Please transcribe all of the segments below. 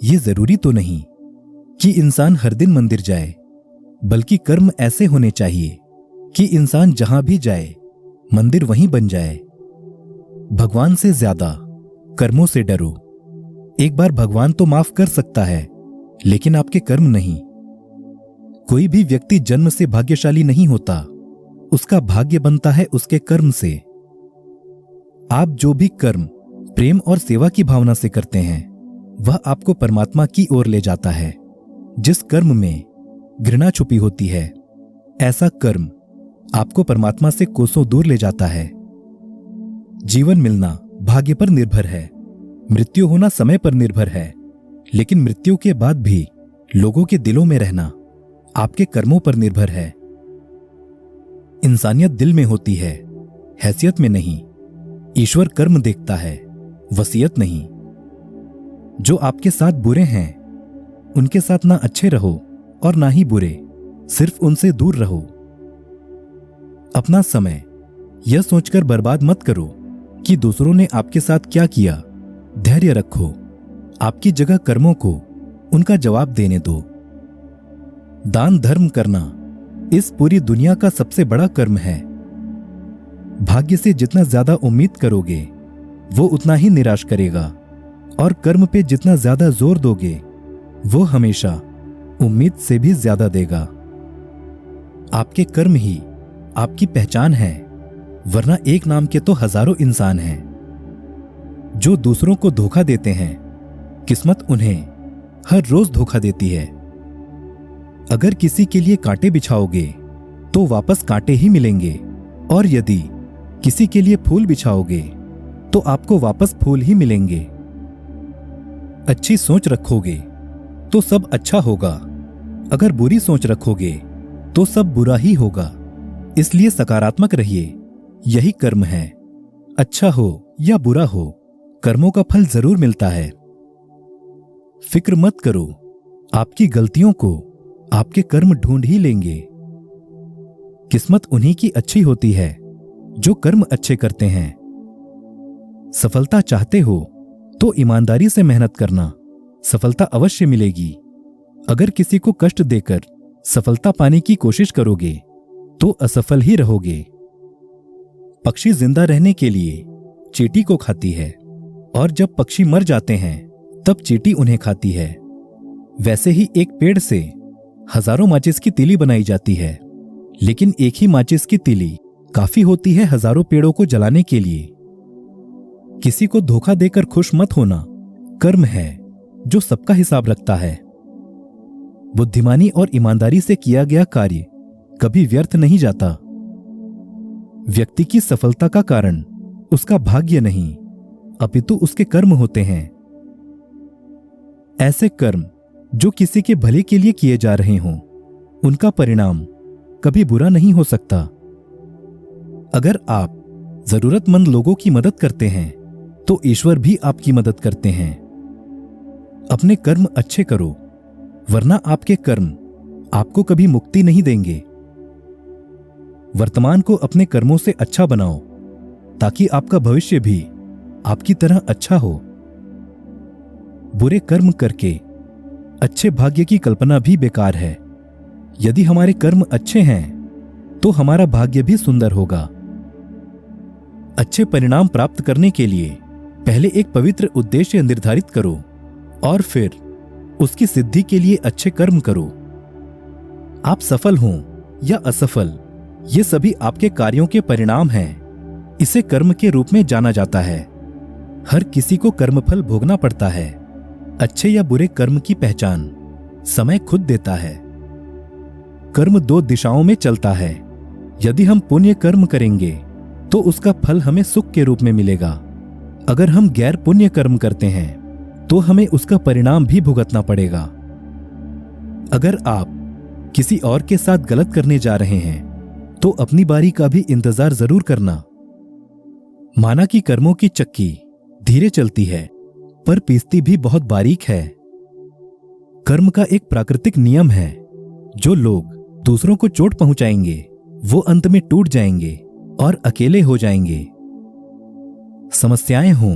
ये जरूरी तो नहीं कि इंसान हर दिन मंदिर जाए, बल्कि कर्म ऐसे होने चाहिए कि इंसान जहां भी जाए मंदिर वहीं बन जाए। भगवान से ज्यादा कर्मों से डरो। एक बार भगवान तो माफ कर सकता है, लेकिन आपके कर्म नहीं। कोई भी व्यक्ति जन्म से भाग्यशाली नहीं होता, उसका भाग्य बनता है उसके कर्म से। आप जो भी कर्म प्रेम और सेवा की भावना से करते हैं, वह आपको परमात्मा की ओर ले जाता है। जिस कर्म में घृणा छुपी होती है, ऐसा कर्म आपको परमात्मा से कोसों दूर ले जाता है। जीवन मिलना भाग्य पर निर्भर है, मृत्यु होना समय पर निर्भर है, लेकिन मृत्यु के बाद भी लोगों के दिलों में रहना आपके कर्मों पर निर्भर है। इंसानियत दिल में होती है, हैसियत में नहीं। ईश्वर कर्म देखता है, वसीयत नहीं। जो आपके साथ बुरे हैं, उनके साथ ना अच्छे रहो और ना ही बुरे, सिर्फ उनसे दूर रहो। अपना समय यह सोचकर बर्बाद मत करो कि दूसरों ने आपके साथ क्या किया। धैर्य रखो, आपकी जगह कर्मों को उनका जवाब देने दो। दान धर्म करना इस पूरी दुनिया का सबसे बड़ा कर्म है। भाग्य से जितना ज्यादा उम्मीद करोगे, वो उतना ही निराश करेगा, और कर्म पे जितना ज्यादा जोर दोगे, वो हमेशा उम्मीद से भी ज्यादा देगा। आपके कर्म ही आपकी पहचान है, वरना एक नाम के तो हजारों इंसान हैं। जो दूसरों को धोखा देते हैं, किस्मत उन्हें हर रोज धोखा देती है। अगर किसी के लिए कांटे बिछाओगे तो वापस कांटे ही मिलेंगे, और यदि किसी के लिए फूल बिछाओगे तो आपको वापस फूल ही मिलेंगे। अच्छी सोच रखोगे तो सब अच्छा होगा, अगर बुरी सोच रखोगे तो सब बुरा ही होगा। इसलिए सकारात्मक रहिए, यही कर्म है। अच्छा हो या बुरा हो, कर्मों का फल जरूर मिलता है। फिक्र मत करो, आपकी गलतियों को आपके कर्म ढूंढ ही लेंगे। किस्मत उन्हीं की अच्छी होती है जो कर्म अच्छे करते हैं। सफलता चाहते हो तो ईमानदारी से मेहनत करना, सफलता अवश्य मिलेगी। अगर किसी को कष्ट देकर सफलता पाने की कोशिश करोगे तो असफल ही रहोगे। पक्षी जिंदा रहने के लिए चींटी को खाती है, और जब पक्षी मर जाते हैं तब चींटी उन्हें खाती है। वैसे ही एक पेड़ से हजारों माचिस की तीली बनाई जाती है, लेकिन एक ही माचिस की तीली काफी होती है हजारों पेड़ों को जलाने के लिए। किसी को धोखा देकर खुश मत होना, कर्म है जो सबका हिसाब रखता है। बुद्धिमानी और ईमानदारी से किया गया कार्य कभी व्यर्थ नहीं जाता। व्यक्ति की सफलता का कारण उसका भाग्य नहीं, अपितु उसके कर्म होते हैं। ऐसे कर्म जो किसी के भले के लिए किए जा रहे हों, उनका परिणाम कभी बुरा नहीं हो सकता। अगर आप जरूरतमंद लोगों की मदद करते हैं तो ईश्वर भी आपकी मदद करते हैं। अपने कर्म अच्छे करो, वरना आपके कर्म आपको कभी मुक्ति नहीं देंगे। वर्तमान को अपने कर्मों से अच्छा बनाओ, ताकि आपका भविष्य भी आपकी तरह अच्छा हो। बुरे कर्म करके अच्छे भाग्य की कल्पना भी बेकार है। यदि हमारे कर्म अच्छे हैं तो हमारा भाग्य भी सुंदर होगा। अच्छे परिणाम प्राप्त करने के लिए पहले एक पवित्र उद्देश्य निर्धारित करो, और फिर उसकी सिद्धि के लिए अच्छे कर्म करो। आप सफल हों या असफल, ये सभी आपके कार्यों के परिणाम हैं। इसे कर्म के रूप में जाना जाता है। हर किसी को कर्मफल भोगना पड़ता है। अच्छे या बुरे कर्म की पहचान समय खुद देता है। कर्म दो दिशाओं में चलता है। यदि हम पुण्य कर्म करेंगे तो उसका फल हमें सुख के रूप में मिलेगा। अगर हम गैर पुण्य कर्म करते हैं तो हमें उसका परिणाम भी भुगतना पड़ेगा। अगर आप किसी और के साथ गलत करने जा रहे हैं तो अपनी बारी का भी इंतजार जरूर करना। माना कि कर्मों की चक्की धीरे चलती है, पर पीसती भी बहुत बारीक है। कर्म का एक प्राकृतिक नियम है, जो लोग दूसरों को चोट पहुंचाएंगे वो अंत में टूट जाएंगे और अकेले हो जाएंगे। समस्याएं हों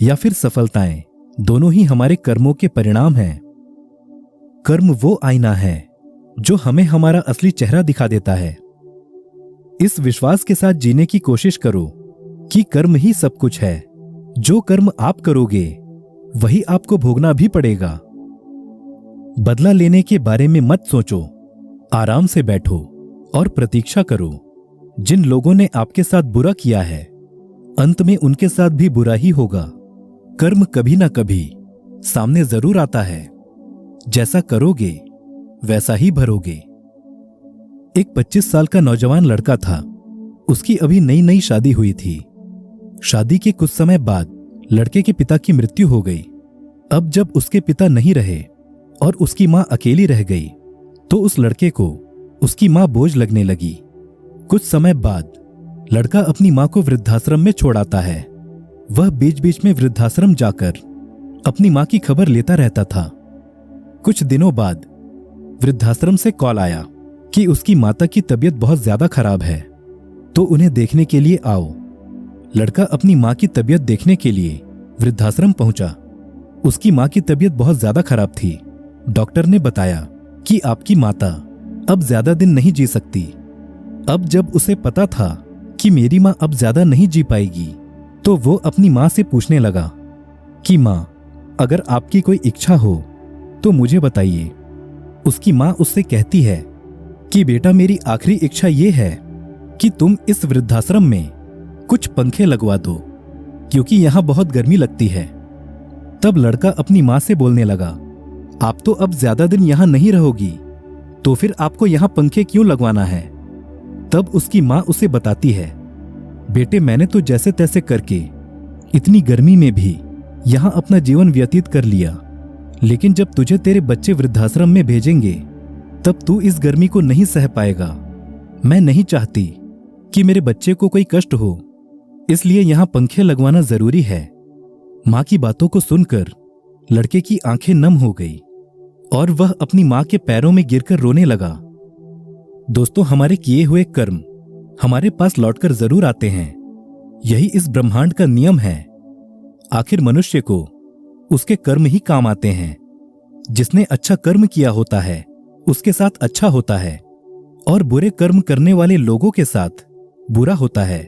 या फिर सफलताएं, दोनों ही हमारे कर्मों के परिणाम हैं। कर्म वो आईना है जो हमें हमारा असली चेहरा दिखा देता है। इस विश्वास के साथ जीने की कोशिश करो कि कर्म ही सब कुछ है। जो कर्म आप करोगे वही आपको भोगना भी पड़ेगा। बदला लेने के बारे में मत सोचो, आराम से बैठो और प्रतीक्षा करो। जिन लोगों ने आपके साथ बुरा किया है, अंत में उनके साथ भी बुरा ही होगा। कर्म कभी ना कभी सामने जरूर आता है। जैसा करोगे वैसा ही भरोगे। एक 25 साल का नौजवान लड़का था। उसकी अभी नई नई शादी हुई थी। शादी के कुछ समय बाद लड़के के पिता की मृत्यु हो गई। अब जब उसके पिता नहीं रहे और उसकी मां अकेली रह गई, तो उस लड़के को उसकी मां बोझ लगने लगी। कुछ समय बाद लड़का अपनी मां को वृद्धाश्रम में छोड़ आता है। वह बीच बीच में वृद्धाश्रम जाकर अपनी मां की खबर लेता रहता था। कुछ दिनों बाद वृद्धाश्रम से कॉल आया कि उसकी माता की तबीयत बहुत ज्यादा खराब है, तो उन्हें देखने के लिए आओ। लड़का अपनी मां की तबीयत देखने के लिए वृद्धाश्रम पहुंचा। उसकी मां की तबीयत बहुत ज्यादा खराब थी। डॉक्टर ने बताया कि आपकी माता अब ज्यादा दिन नहीं जी सकती। अब जब उसे पता था कि मेरी मां अब ज्यादा नहीं जी पाएगी, तो वो अपनी मां से पूछने लगा कि मां, अगर आपकी कोई इच्छा हो तो मुझे बताइए। उसकी मां उससे कहती है कि बेटा, मेरी आखिरी इच्छा ये है कि तुम इस वृद्धाश्रम में कुछ पंखे लगवा दो, क्योंकि यहां बहुत गर्मी लगती है। तब लड़का अपनी मां से बोलने लगा, आप तो अब ज्यादा दिन यहां नहीं रहोगी, तो फिर आपको यहां पंखे क्यों लगवाना है? तब उसकी मां उसे बताती है, बेटे, मैंने तो जैसे तैसे करके इतनी गर्मी में भी यहां अपना जीवन व्यतीत कर लिया, लेकिन जब तुझे तेरे बच्चे वृद्धाश्रम में भेजेंगे तब तू इस गर्मी को नहीं सह पाएगा। मैं नहीं चाहती कि मेरे बच्चे को कोई कष्ट हो, इसलिए यहां पंखे लगवाना जरूरी है। मां की बातों को सुनकर लड़के की आंखें नम हो गई और वह अपनी मां के पैरों में गिरकर रोने लगा। दोस्तों, हमारे किए हुए कर्म हमारे पास लौटकर जरूर आते हैं। यही इस ब्रह्मांड का नियम है। आखिर मनुष्य को उसके कर्म ही काम आते हैं। जिसने अच्छा कर्म किया होता है उसके साथ अच्छा होता है, और बुरे कर्म करने वाले लोगों के साथ बुरा होता है।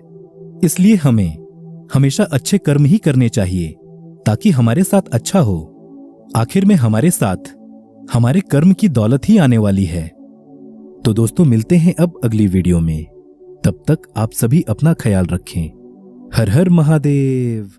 इसलिए हमें हमेशा अच्छे कर्म ही करने चाहिए ताकि हमारे साथ अच्छा हो। आखिर में हमारे साथ हमारे कर्म की दौलत ही आने वाली है। तो दोस्तों, मिलते हैं अब अगली वीडियो में। तब तक आप सभी अपना ख्याल रखें। हर हर महादेव।